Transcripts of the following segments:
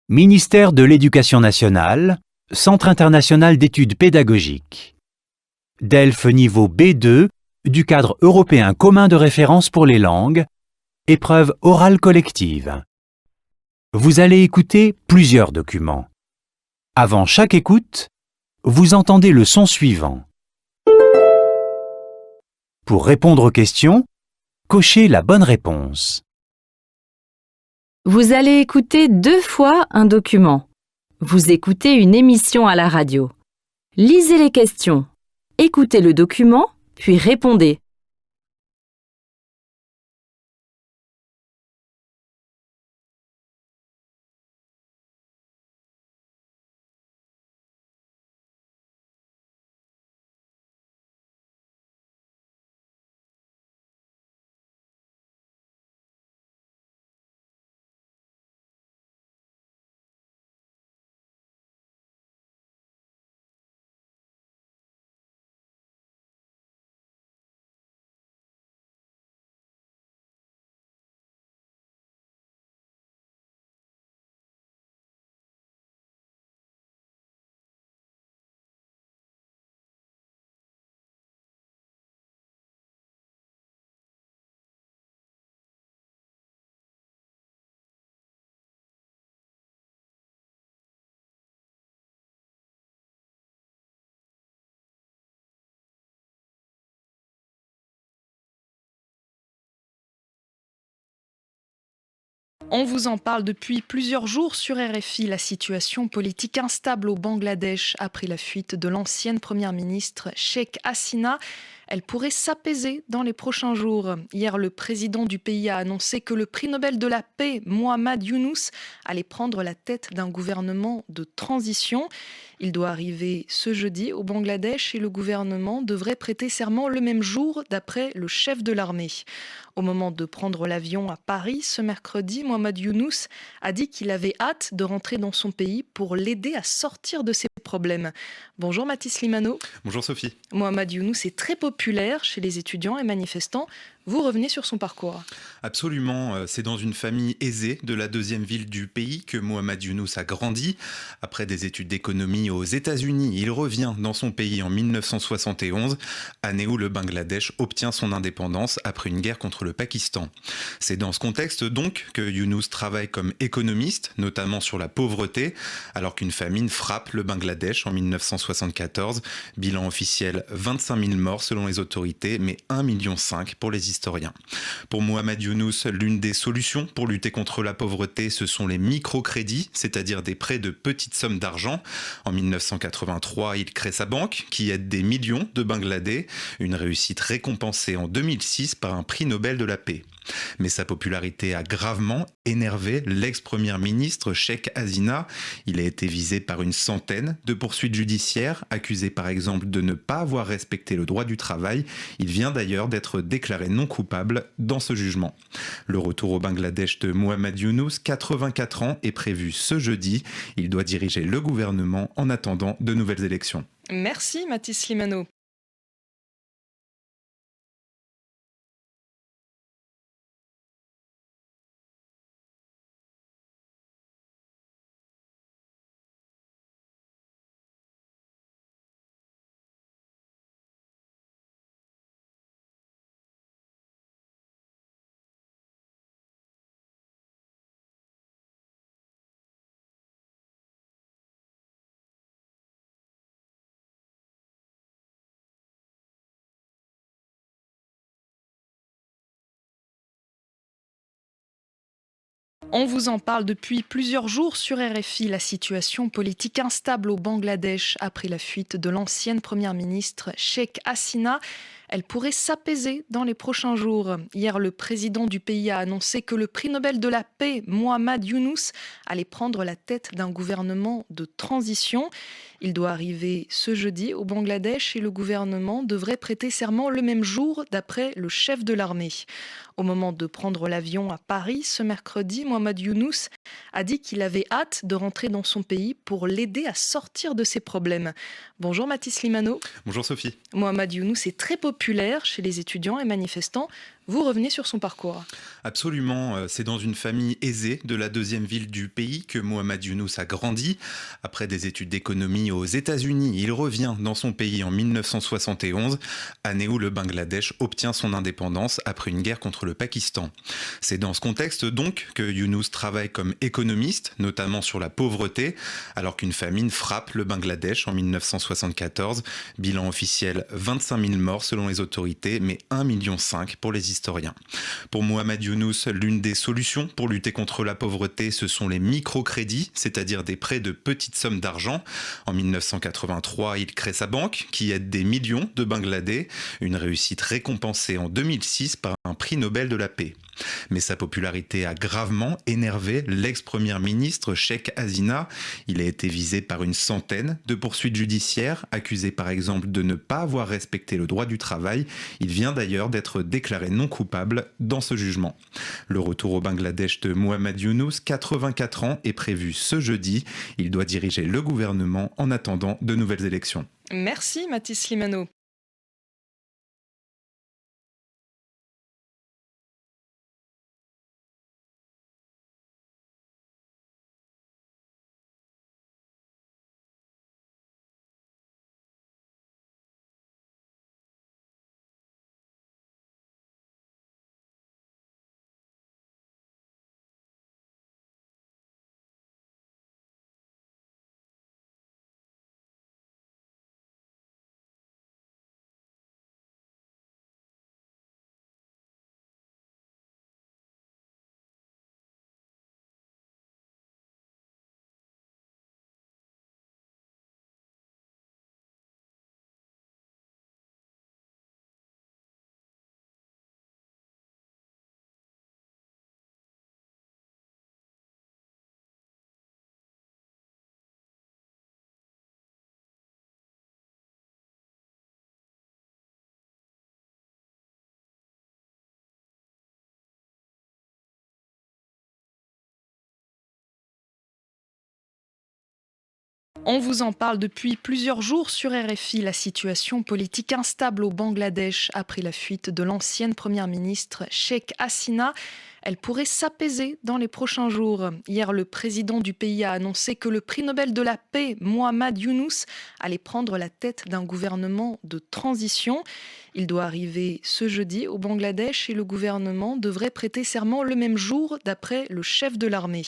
Ministère de l'Éducation nationale, Centre international d'études pédagogiques. DELF niveau B2 du cadre européen commun de référence pour les langues, épreuve orale collective. Vous allez écouter plusieurs documents. Avant chaque écoute, vous entendez le son suivant. Pour répondre aux questions, cochez la bonne réponse. Vous allez écouter 2 fois un document. Vous écoutez une émission à la radio. Lisez les questions. Écoutez le document, puis répondez. On vous en parle depuis plusieurs jours sur RFI. La situation politique instable au Bangladesh après la fuite de l'ancienne première ministre Sheikh Hasina. Elle pourrait s'apaiser dans les prochains jours. Hier, le président du pays a annoncé que le prix Nobel de la paix, Mohamed Younous, allait prendre la tête d'un gouvernement de transition. Il doit arriver ce jeudi au Bangladesh et le gouvernement devrait prêter serment le même jour, d'après le chef de l'armée. Au moment de prendre l'avion à Paris ce mercredi, Mohamed Younous a dit qu'il avait hâte de rentrer dans son pays pour l'aider à sortir de ses problèmes. Bonjour Mathis Limano. Bonjour Sophie. Mohamed Younous est très populaire chez les étudiants et manifestants. Vous revenez sur son parcours. Absolument, c'est dans une famille aisée de la deuxième ville du pays que Mohamed Younous a grandi. Après des études d'économie aux États-Unis, il revient dans son pays en 1971, année où le Bangladesh obtient son indépendance après une guerre contre le Pakistan. C'est dans ce contexte donc que Younous travaille comme économiste, notamment sur la pauvreté, alors qu'une famine frappe le Bangladesh en 1974. Bilan officiel, 25 000 morts selon les autorités, mais 1,5 million pour les historiens. Pour Mohamed Younous, l'une des solutions pour lutter contre la pauvreté, ce sont les microcrédits, c'est-à-dire des prêts de petites sommes d'argent. En 1983, il crée sa banque qui aide des millions de Bangladais, une réussite récompensée en 2006 par un prix Nobel de la paix. Mais sa popularité a gravement énervé l'ex-première ministre Sheikh Hasina. Il a été visé par une centaine de poursuites judiciaires, accusé par exemple de ne pas avoir respecté le droit du travail. Il vient d'ailleurs d'être déclaré non coupable dans ce jugement. Le retour au Bangladesh de Mohamed Younous, 84 ans, est prévu ce jeudi. Il doit diriger le gouvernement en attendant de nouvelles élections. Merci Mathis Limano. On vous en parle depuis plusieurs jours sur RFI. La situation politique instable au Bangladesh après la fuite de l'ancienne première ministre Sheikh Hasina. Elle pourrait s'apaiser dans les prochains jours. Hier, le président du pays a annoncé que le prix Nobel de la paix, Mohamed Younous, allait prendre la tête d'un gouvernement de transition. Il doit arriver ce jeudi au Bangladesh et le gouvernement devrait prêter serment le même jour, d'après le chef de l'armée. Au moment de prendre l'avion à Paris ce mercredi, Mohamed Younous a dit qu'il avait hâte de rentrer dans son pays pour l'aider à sortir de ses problèmes. Bonjour Mathis Limano. Bonjour Sophie. Mohamed Younous est très populaire chez les étudiants et manifestants. Vous revenez sur son parcours. Absolument, c'est dans une famille aisée de la deuxième ville du pays que Mohamed Younous a grandi. Après des études d'économie aux États-Unis, il revient dans son pays en 1971, année où le Bangladesh obtient son indépendance après une guerre contre le Pakistan. C'est dans ce contexte donc que Younous travaille comme économiste, notamment sur la pauvreté, alors qu'une famine frappe le Bangladesh en 1974. Bilan officiel 25 000 morts selon les autorités, mais 1,5 million pour les historiens. Pour Mohamed Younous, l'une des solutions pour lutter contre la pauvreté, ce sont les microcrédits, c'est-à-dire des prêts de petites sommes d'argent. En 1983, il crée sa banque qui aide des millions de Bangladais, une réussite récompensée en 2006 par un prix Nobel de la paix. Mais sa popularité a gravement énervé l'ex-première ministre Sheikh Hasina. Il a été visé par une centaine de poursuites judiciaires, accusé par exemple de ne pas avoir respecté le droit du travail. Il vient d'ailleurs d'être déclaré non coupable dans ce jugement. Le retour au Bangladesh de Mohamed Younous, 84 ans, est prévu ce jeudi. Il doit diriger le gouvernement en attendant de nouvelles élections. Merci Mathis Slimano. On vous en parle depuis plusieurs jours sur RFI. La situation politique instable au Bangladesh après la fuite de l'ancienne première ministre Sheikh Hasina. Elle pourrait s'apaiser dans les prochains jours. Hier, le président du pays a annoncé que le prix Nobel de la paix, Mohamed Younous, allait prendre la tête d'un gouvernement de transition. Il doit arriver ce jeudi au Bangladesh et le gouvernement devrait prêter serment le même jour, d'après le chef de l'armée.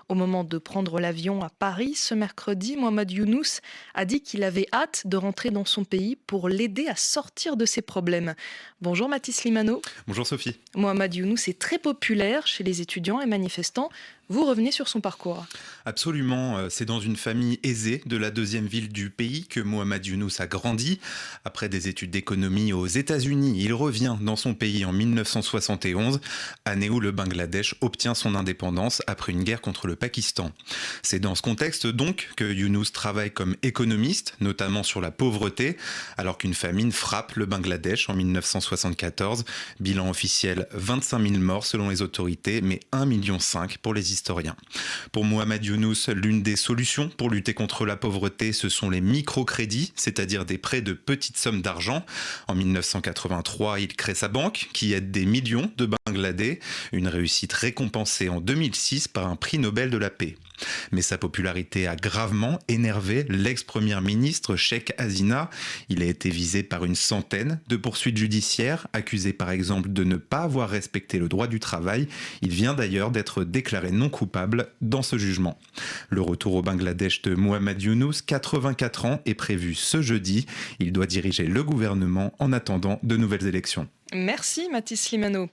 Au moment de prendre l'avion à Paris ce mercredi, Mohamed Younous a dit qu'il avait hâte de rentrer dans son pays pour l'aider à sortir de ses problèmes. Bonjour Mathis Slimano. Bonjour Sophie. Mohamed Younous est très populaire chez les étudiants et manifestants. Vous revenez sur son parcours. Absolument, c'est dans une famille aisée de la deuxième ville du pays que Mohamed Younous a grandi. Après des études d'économie aux États-Unis, il revient dans son pays en 1971, année où le Bangladesh obtient son indépendance après une guerre contre le Pakistan. C'est dans ce contexte donc que Younous travaille comme économiste, notamment sur la pauvreté, alors qu'une famine frappe le Bangladesh en 1974. Bilan officiel 25 000 morts selon les autorités, mais 1,5 million pour les historiens. Pour Mohamed Younous, l'une des solutions pour lutter contre la pauvreté, ce sont les microcrédits, c'est-à-dire des prêts de petites sommes d'argent. En 1983, il crée sa banque qui aide des millions de Bangladais, une réussite récompensée en 2006 par un prix Nobel de la paix. Mais sa popularité a gravement énervé l'ex-première ministre Sheikh Hasina. Il a été visé par une centaine de poursuites judiciaires, accusé par exemple de ne pas avoir respecté le droit du travail. Il vient d'ailleurs d'être déclaré non coupable dans ce jugement. Le retour au Bangladesh de Mohamed Younous, 84 ans, est prévu ce jeudi. Il doit diriger le gouvernement en attendant de nouvelles élections. Merci Mathis Slimano.